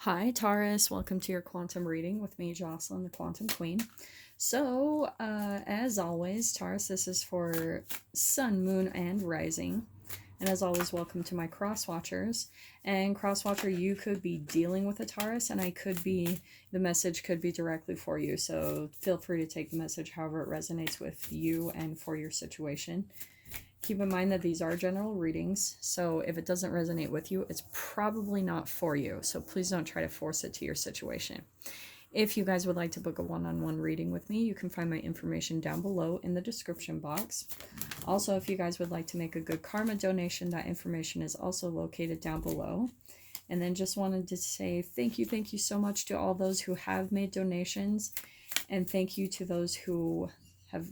Hi, Taurus. Welcome to your quantum reading with me, Jocelyn, the Quantum Queen. So, as always, Taurus, this is for Sun, Moon, and Rising. And as always, welcome to my cross watchers. And cross watcher, you could be dealing with a Taurus, and the message could be directly for you. So feel free to take the message however it resonates with you and for your situation. Keep in mind that these are general readings, so if it doesn't resonate with you, it's probably not for you. So please don't try to force it to your situation. If you guys would like to book a one-on-one reading with me, you can find my information down below in the description box. Also, if you guys would like to make a good karma donation, that information is also located down below. And then just wanted to say thank you so much to all those who have made donations, and thank you to those who have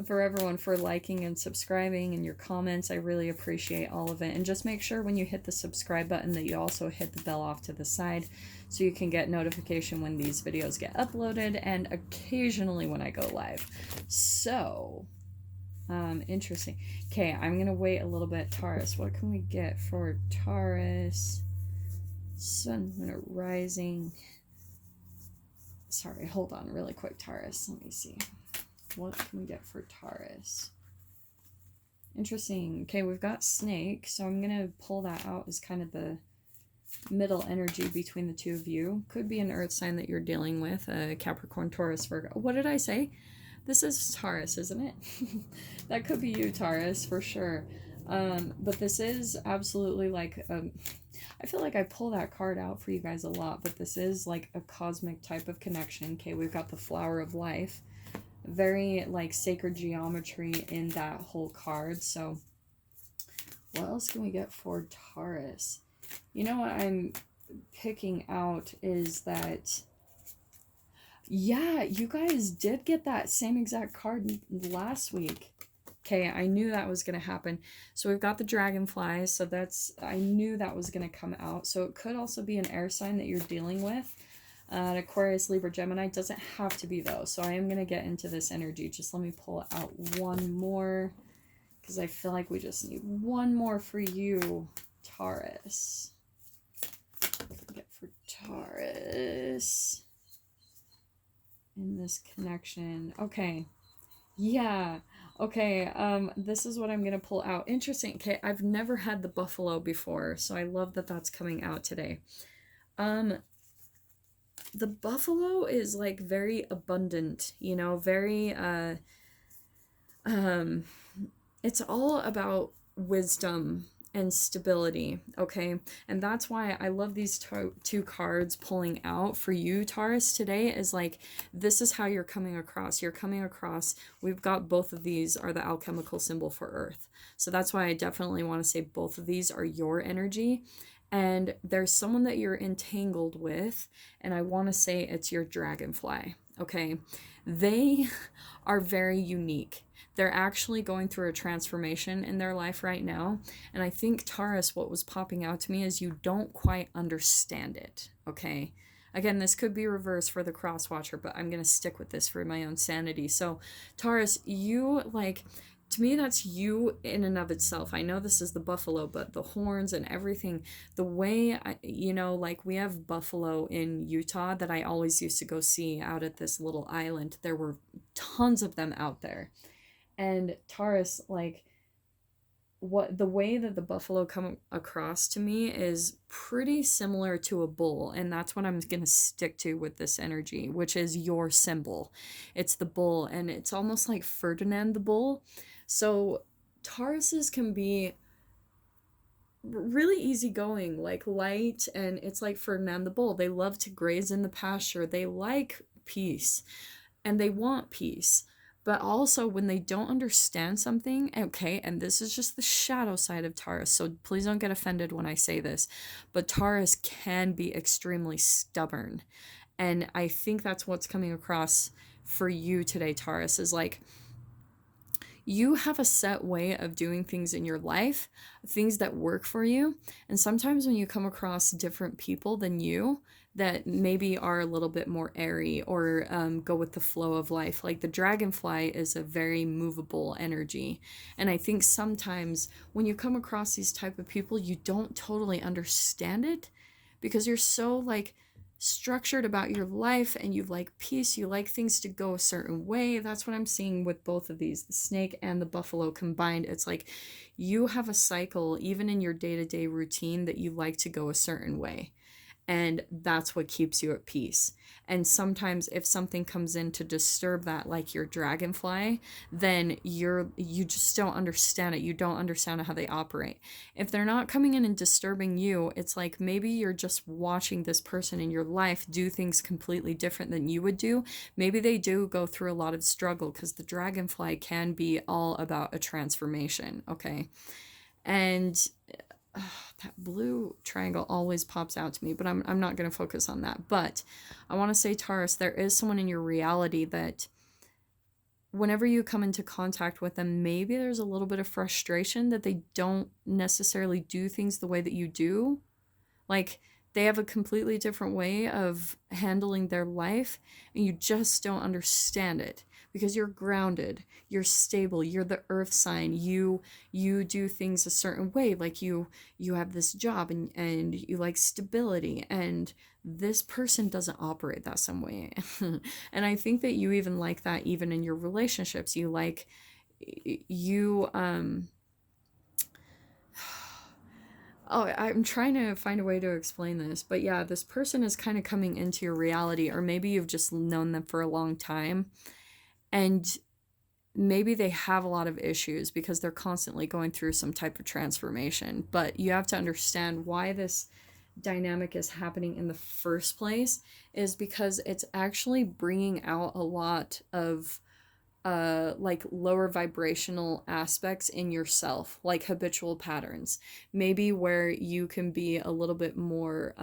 for everyone for liking and subscribing and your comments. I really appreciate all of it. And just make sure when you hit the subscribe button that you also hit the bell off to the side so you can get notification when these videos get uploaded and occasionally when I go live. So, interesting. Okay, I'm gonna wait a little bit. Taurus, what can we get for Taurus? Sun, Moon, Rising. Sorry, hold on really quick, Taurus. Let me see. What can we get for Taurus? Interesting. Okay, we've got Snake, so I'm going to pull that out as kind of the middle energy between the two of you. Could be an earth sign that you're dealing with, Capricorn, Taurus, Virgo. What did I say? This is Taurus, isn't it? That could be you, Taurus, for sure. But this is absolutely like... I feel like I pull that card out for you guys a lot, but this is like a cosmic type of connection. Okay, we've got the Flower of Life. Very like sacred geometry in that whole card. So what else can we get for Taurus? You know what I'm picking out is that, yeah, you guys did get that same exact card last week. Okay, I knew that was going to happen. So we've got the dragonflies, so I knew that was going to come out. So it could also be an air sign that you're dealing with. Aquarius, Libra, Gemini. Doesn't have to be though, so I am going to get into this energy. Just let me pull out one more, because I feel like we just need one more for you, Taurus. What can we get for Taurus in this connection? Okay, yeah, okay, this is what I'm going to pull out. Interesting. Okay, I've never had the buffalo before, so I love that that's coming out today. The buffalo is like very abundant, you know, very it's all about wisdom and stability, okay? And that's why I love these two cards pulling out for you, Taurus, today. Is like, this is how you're coming across. We've got both of these are the alchemical symbol for earth. So that's why I definitely want to say both of these are your energy. And there's someone that you're entangled with, and I want to say it's your dragonfly, okay? They are very unique. They're actually going through a transformation in their life right now, and I think, Taurus, what was popping out to me is you don't quite understand it, okay? Again, this could be reversed for the cross watcher, but I'm going to stick with this for my own sanity. So, Taurus, you, like... to me, that's you in and of itself. I know this is the buffalo, but the horns and everything, the way, you know, like we have buffalo in Utah that I always used to go see out at this little island. There were tons of them out there. And Taurus, like, the way that the buffalo come across to me is pretty similar to a bull, and that's what I'm going to stick to with this energy, which is your symbol. It's the bull, and it's almost like Ferdinand the bull. So Tauruses can be really easygoing, like light, and it's like Ferdinand the bull. They love to graze in the pasture. They like peace, and they want peace. But also when they don't understand something, okay, and this is just the shadow side of Taurus, so please don't get offended when I say this, but Taurus can be extremely stubborn. And I think that's what's coming across for you today, Taurus, is like, you have a set way of doing things in your life, things that work for you. And sometimes when you come across different people than you that maybe are a little bit more airy or go with the flow of life, like the dragonfly is a very movable energy. And I think sometimes when you come across these type of people, you don't totally understand it because you're so like structured about your life and you like peace, you like things to go a certain way. That's what I'm seeing with both of these, the snake and the buffalo combined. It's like you have a cycle even in your day-to-day routine that you like to go a certain way, and that's what keeps you at peace. And sometimes if something comes in to disturb that, like your dragonfly, then you just don't understand it. You don't understand how they operate. If they're not coming in and disturbing you, it's like maybe you're just watching this person in your life do things completely different than you would do. Maybe they do go through a lot of struggle, because the dragonfly can be all about a transformation, okay? And that blue triangle always pops out to me, but I'm not going to focus on that. But I want to say, Taurus, there is someone in your reality that whenever you come into contact with them, maybe there's a little bit of frustration that they don't necessarily do things the way that you do. Like, they have a completely different way of handling their life, and you just don't understand it because you're grounded, you're stable, you're the earth sign, you do things a certain way, like you have this job, and you like stability, and this person doesn't operate that same way. And I think that you even like that even in your relationships. You like you Oh, I'm trying to find a way to explain this, but yeah, this person is kind of coming into your reality, or maybe you've just known them for a long time, and maybe they have a lot of issues because they're constantly going through some type of transformation. But you have to understand why this dynamic is happening in the first place is because it's actually bringing out a lot of like lower vibrational aspects in yourself, like habitual patterns, maybe where you can be a little bit more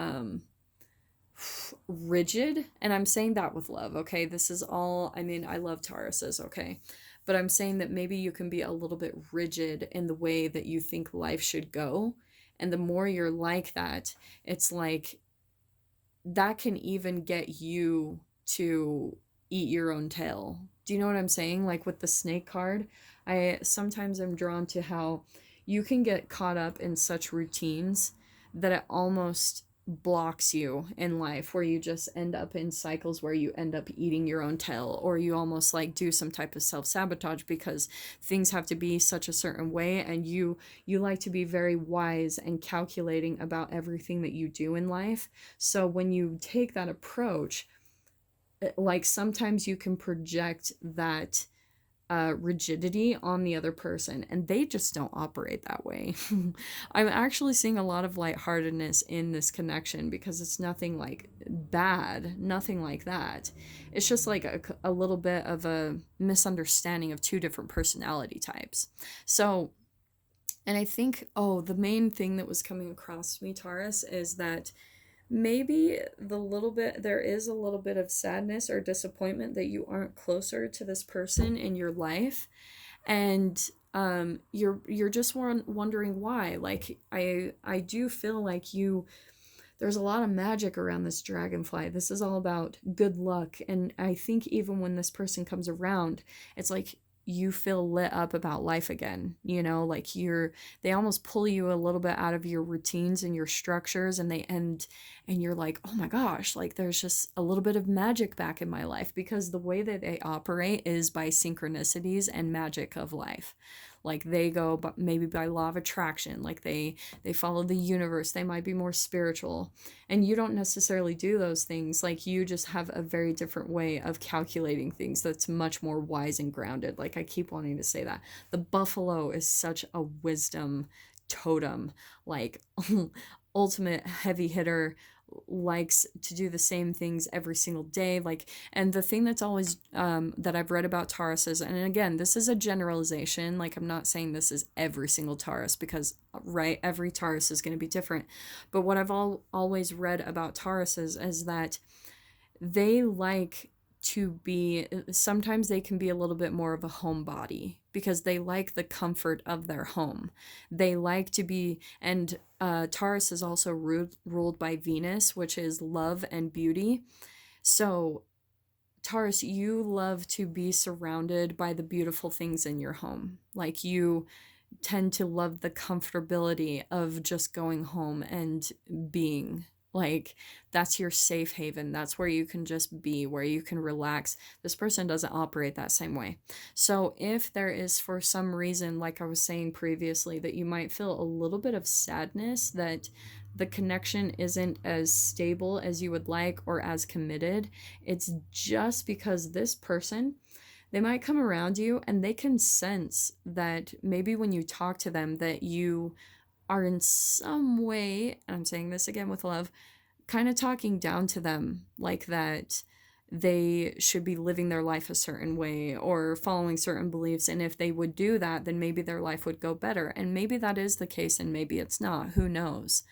rigid. And I'm saying that with love, okay? This is all, I mean, I love Tauruses, okay? But I'm saying that maybe you can be a little bit rigid in the way that you think life should go. And the more you're like that, it's like that can even get you to eat your own tail. Do you know what I'm saying? Like with the snake card, I sometimes am drawn to how you can get caught up in such routines that it almost blocks you in life, where you just end up in cycles where you end up eating your own tail, or you almost like do some type of self-sabotage because things have to be such a certain way, and you like to be very wise and calculating about everything that you do in life. So when you take that approach, like sometimes you can project that rigidity on the other person, and they just don't operate that way. I'm actually seeing a lot of lightheartedness in this connection because it's nothing like bad, nothing like that. It's just like a little bit of a misunderstanding of two different personality types. So, and I think, oh, the main thing that was coming across to me, Taurus, is that maybe there is a little bit of sadness or disappointment that you aren't closer to this person in your life, and you're just wondering why. Like I do feel like there's a lot of magic around this dragonfly. This is all about good luck, and I think even when this person comes around, it's like you feel lit up about life again, like they almost pull you a little bit out of your routines and your structures, and you're like, oh my gosh, like there's just a little bit of magic back in my life, because the way that they operate is by synchronicities and magic of life. Like they go, but maybe by law of attraction, like they follow the universe. They might be more spiritual, and you don't necessarily do those things. Like you just have a very different way of calculating things that's much more wise and grounded. Like I keep wanting to say that the buffalo is such a wisdom totem, like ultimate heavy hitter, likes to do the same things every single day. Like, and the thing that's always that I've read about Tauruses, and again, this is a generalization, like I'm not saying this is every single Taurus, because right, every Taurus is going to be different, but what I've always read about Tauruses is that they like to be, sometimes they can be a little bit more of a homebody because they like the comfort of their home. They like to be, and Taurus is also ruled by Venus, which is love and beauty. So Taurus, you love to be surrounded by the beautiful things in your home. Like you tend to love the comfortability of just going home and being Like, that's your safe haven. That's where you can just be, where you can relax. This person doesn't operate that same way. So if there is, for some reason, like I was saying previously, that you might feel a little bit of sadness that the connection isn't as stable as you would like or as committed, it's just because this person, they might come around you and they can sense that maybe when you talk to them that you are in some way, and I'm saying this again with love, kind of talking down to them, like that they should be living their life a certain way or following certain beliefs. And if they would do that, then maybe their life would go better. And maybe that is the case and maybe it's not. Who knows?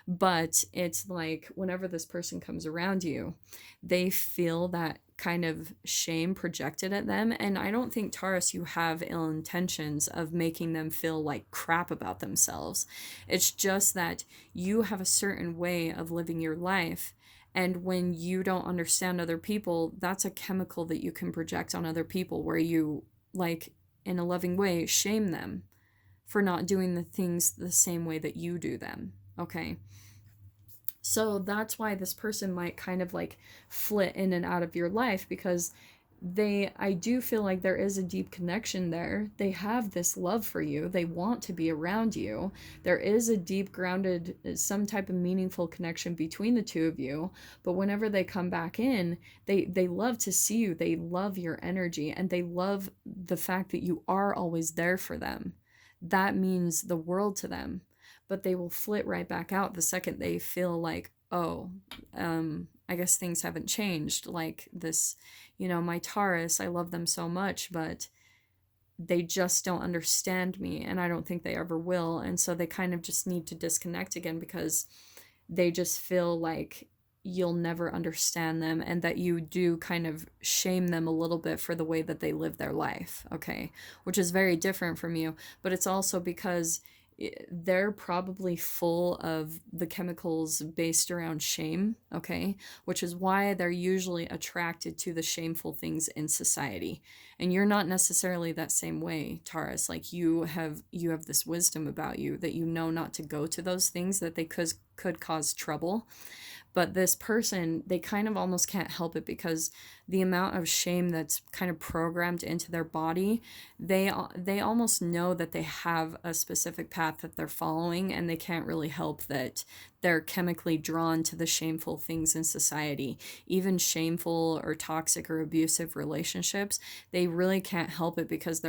But it's like whenever this person comes around you, they feel that kind of shame projected at them. And I don't think, Taurus, you have ill intentions of making them feel like crap about themselves. It's just that you have a certain way of living your life. And when you don't understand other people, that's a chemical that you can project on other people where you, like, in a loving way, shame them for not doing the things the same way that you do them. Okay. So that's why this person might kind of like flit in and out of your life, because I do feel like there is a deep connection there. They have this love for you. They want to be around you. There is a deep grounded, some type of meaningful connection between the two of you. But whenever they come back in, they love to see you. They love your energy and they love the fact that you are always there for them. That means the world to them. But they will flit right back out the second they feel like, oh, I guess things haven't changed. Like this, my Taurus, I love them so much, but they just don't understand me, and I don't think they ever will. And so they kind of just need to disconnect again because they just feel like you'll never understand them and that you do kind of shame them a little bit for the way that they live their life, okay? Which is very different from you, but it's also because they're probably full of the chemicals based around shame, okay? Which is why they're usually attracted to the shameful things in society. And you're not necessarily that same way, Taurus. Like you have this wisdom about you that you know not to go to those things that they could cause trouble. But this person, they kind of almost can't help it because the amount of shame that's kind of programmed into their body, they almost know that they have a specific path that they're following, and they can't really help that they're chemically drawn to the shameful things in society. Even shameful or toxic or abusive relationships, they really can't help it because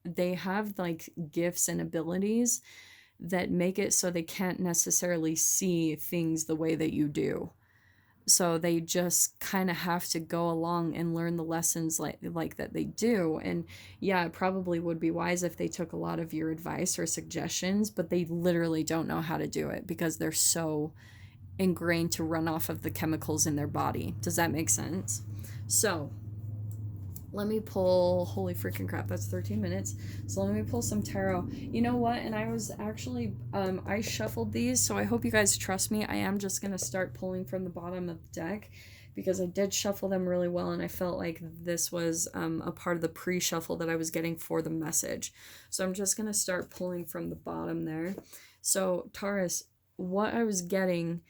they have like gifts and abilities that make it so they can't necessarily see things the way that you do. So they just kind of have to go along and learn the lessons like that they do. And yeah, it probably would be wise if they took a lot of your advice or suggestions, but they literally don't know how to do it because they're so ingrained to run off of the chemicals in their body. Does that make sense? So let me pull, holy freaking crap, that's 13 minutes. So let me pull some tarot. You know what? And I was actually, I shuffled these, so I hope you guys trust me. I am just going to start pulling from the bottom of the deck because I did shuffle them really well, and I felt like this was a part of the pre-shuffle that I was getting for the message. So I'm just going to start pulling from the bottom there. So Taurus, what I was getting,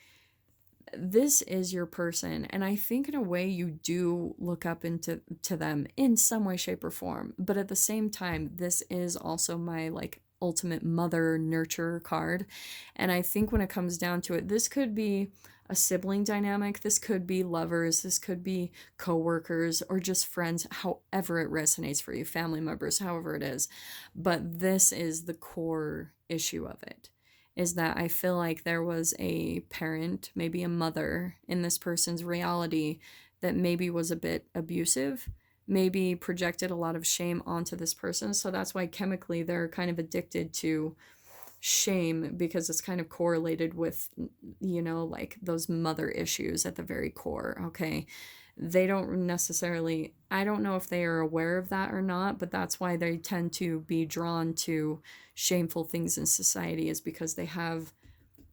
this is your person, and I think in a way you do look up into them in some way, shape, or form. But at the same time, this is also my like ultimate mother nurturer card. And I think when it comes down to it, this could be a sibling dynamic, this could be lovers, this could be co-workers, or just friends, however it resonates for you, family members, however it is. But this is the core issue of it, is that I feel like there was a parent, maybe a mother in this person's reality that maybe was a bit abusive, maybe projected a lot of shame onto this person. So that's why chemically they're kind of addicted to shame, because it's kind of correlated with, like those mother issues at the very core, okay? They don't necessarily, I don't know if they are aware of that or not, but that's why they tend to be drawn to shameful things in society, is because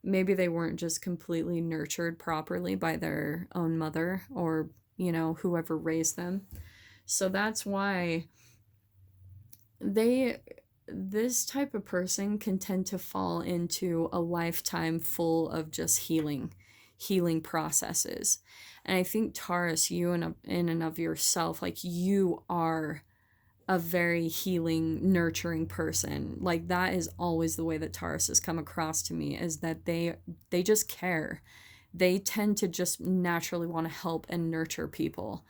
maybe they weren't just completely nurtured properly by their own mother or, whoever raised them. So that's why this type of person can tend to fall into a lifetime full of just healing healing processes. And I think Taurus, you in and of yourself, like you are a very healing, nurturing person. Like that is always the way that Taurus has come across to me, is that they just care. They tend to just naturally want to help and nurture people.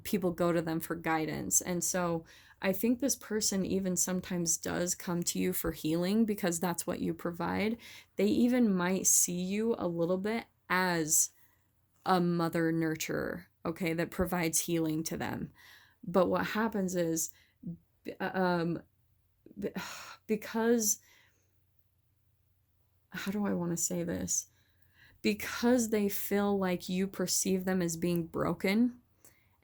People go to them for guidance. And so I think this person even sometimes does come to you for healing because that's what you provide. They even might see you a little bit as a mother nurturer, okay, that provides healing to them. But what happens is, because, how do I want to say this? Because they feel like you perceive them as being broken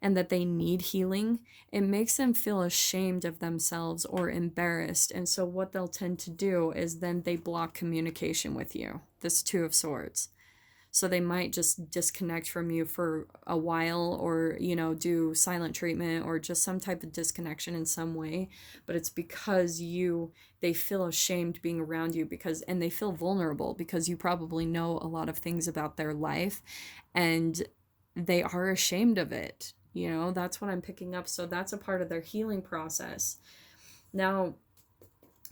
and that they need healing, it makes them feel ashamed of themselves or embarrassed. And so what they'll tend to do is then they block communication with you, this Two of Swords. So they might just disconnect from you for a while, or, do silent treatment or just some type of disconnection in some way. But it's because they feel ashamed being around you, and they feel vulnerable because you probably know a lot of things about their life and they are ashamed of it. That's what I'm picking up. So that's a part of their healing process. Now,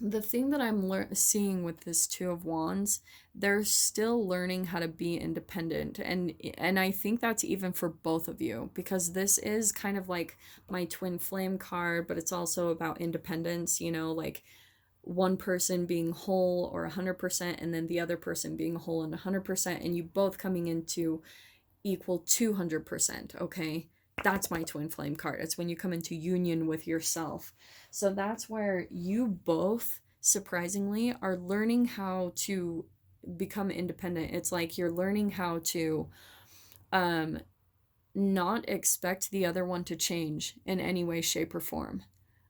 the thing that I'm seeing with this Two of Wands, they're still learning how to be independent. And I think that's even for both of you, because this is kind of like my twin flame card, but it's also about independence, like one person being whole or 100%, and then the other person being whole and 100%, and you both coming into equal 200%, okay? That's my twin flame card. It's when you come into union with yourself. So that's where you both, surprisingly, are learning how to become independent. It's like you're learning how to not expect the other one to change in any way, shape, or form.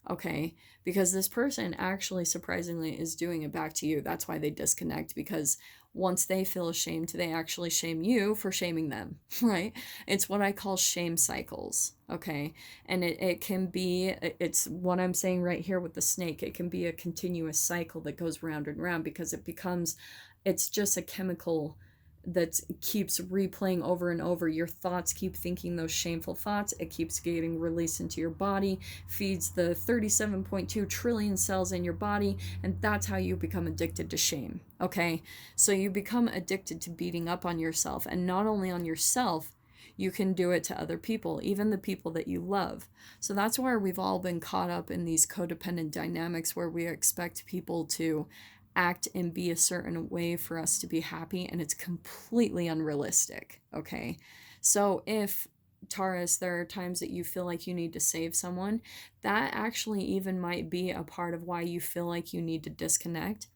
Okay, because this person actually surprisingly is doing it back to you. That's why they disconnect, because once they feel ashamed, they actually shame you for shaming them, right? It's what I call shame cycles, okay? And it can be, it's what I'm saying right here with the snake. It can be a continuous cycle that goes round and round, because it's just a chemical that keeps replaying over and over. Your thoughts keep thinking those shameful thoughts. It keeps getting released into your body, feeds the 37.2 trillion cells in your body, and that's how you become addicted to shame, okay? So you become addicted to beating up on yourself, and not only on yourself, you can do it to other people, even the people that you love. So that's where we've all been caught up in these codependent dynamics, where we expect people to act and be a certain way for us to be happy, and it's completely unrealistic, okay? So if, Taurus, there are times that you feel like you need to save someone, that actually even might be a part of why you feel like you need to disconnect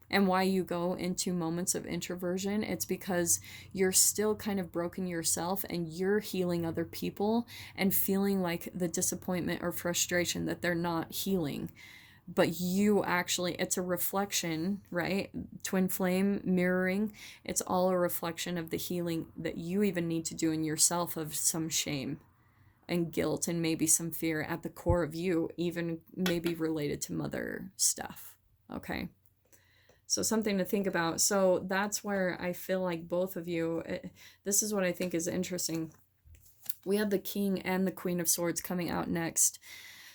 and why you go into moments of introversion. It's because you're still kind of broken yourself, and you're healing other people and feeling like the disappointment or frustration that they're not healing. But you actually, it's a reflection, right? Twin flame mirroring, it's all a reflection of the healing that you even need to do in yourself, of some shame and guilt and maybe some fear at the core of you, even maybe related to mother stuff, okay? So something to think about. So that's where I feel like both of you, this is what I think is interesting. We have the King and the Queen of Swords coming out next.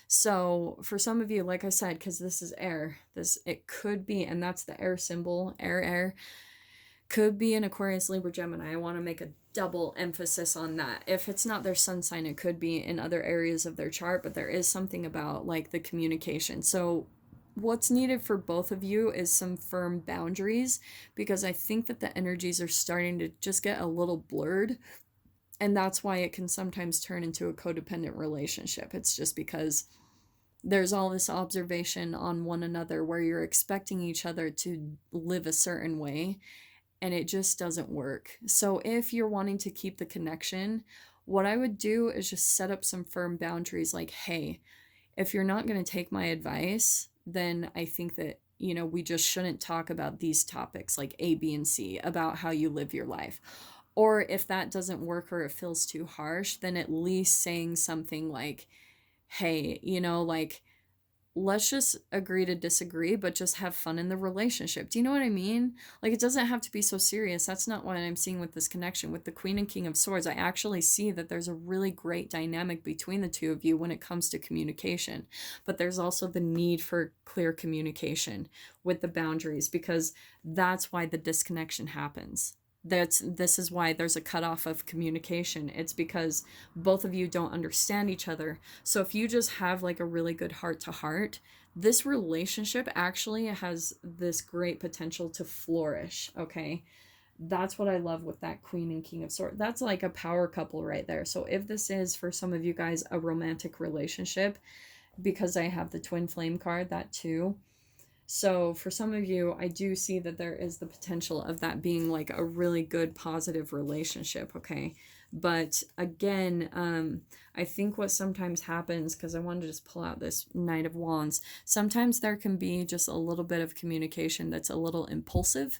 So for some of you, like I said, because this is air, it could be, and that's the air symbol, air, could be an Aquarius, Libra, Gemini. I want to make a double emphasis on that. If it's not their sun sign, it could be in other areas of their chart, but there is something about like the communication. So what's needed for both of you is some firm boundaries, because I think that the energies are starting to just get a little blurred. And that's why it can sometimes turn into a codependent relationship. It's just because there's all this observation on one another where you're expecting each other to live a certain way, and it just doesn't work. So if you're wanting to keep the connection, what I would do is just set up some firm boundaries, like, hey, if you're not going to take my advice, then I think that, we just shouldn't talk about these topics like A, B, and C about how you live your life. Or if that doesn't work, or it feels too harsh, then at least saying something like, hey, like, let's just agree to disagree, but just have fun in the relationship. Do you know what I mean? Like, it doesn't have to be so serious. That's not what I'm seeing with this connection. With the Queen and King of Swords, I actually see that there's a really great dynamic between the two of you when it comes to communication. But there's also the need for clear communication with the boundaries, because that's why the disconnection happens. This is why there's a cutoff of communication. It's because both of you don't understand each other. So if you just have like a really good heart to heart, this relationship actually has this great potential to flourish. Okay, that's what I love with that Queen and King of Swords. That's like a power couple right there. So if this is for some of you guys a romantic relationship, because I have the twin flame card, that too. So for some of you, I do see that there is the potential of that being like a really good positive relationship, okay? But again, I think what sometimes happens, because I wanted to just pull out this Knight of Wands, sometimes there can be just a little bit of communication that's a little impulsive.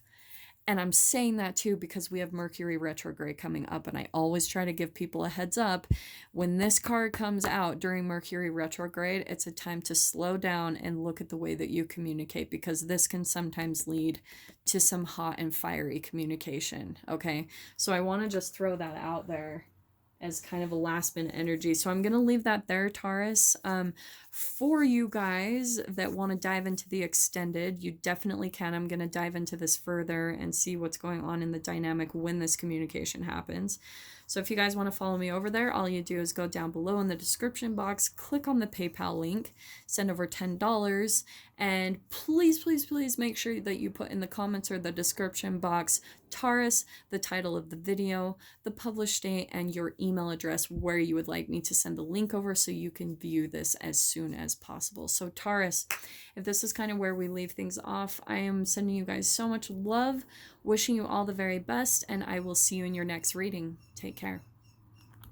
And I'm saying that too because we have Mercury retrograde coming up, and I always try to give people a heads up. When this card comes out during Mercury retrograde, it's a time to slow down and look at the way that you communicate, because this can sometimes lead to some hot and fiery communication, okay? So I want to just throw that out there as kind of a last minute energy. So I'm going to leave that there, Taurus. For you guys that want to dive into the extended, you definitely can. I'm going to dive into this further and see what's going on in the dynamic when this communication happens. So if you guys want to follow me over there, all you do is go down below in the description box, click on the PayPal link, send over $10, and please, please, please make sure that you put in the comments or the description box Taurus, the title of the video, the published date, and your email address where you would like me to send the link over so you can view this as soon as possible. So Taurus, if this is kind of where we leave things off, I am sending you guys so much love, wishing you all the very best, and I will see you in your next reading. Take care.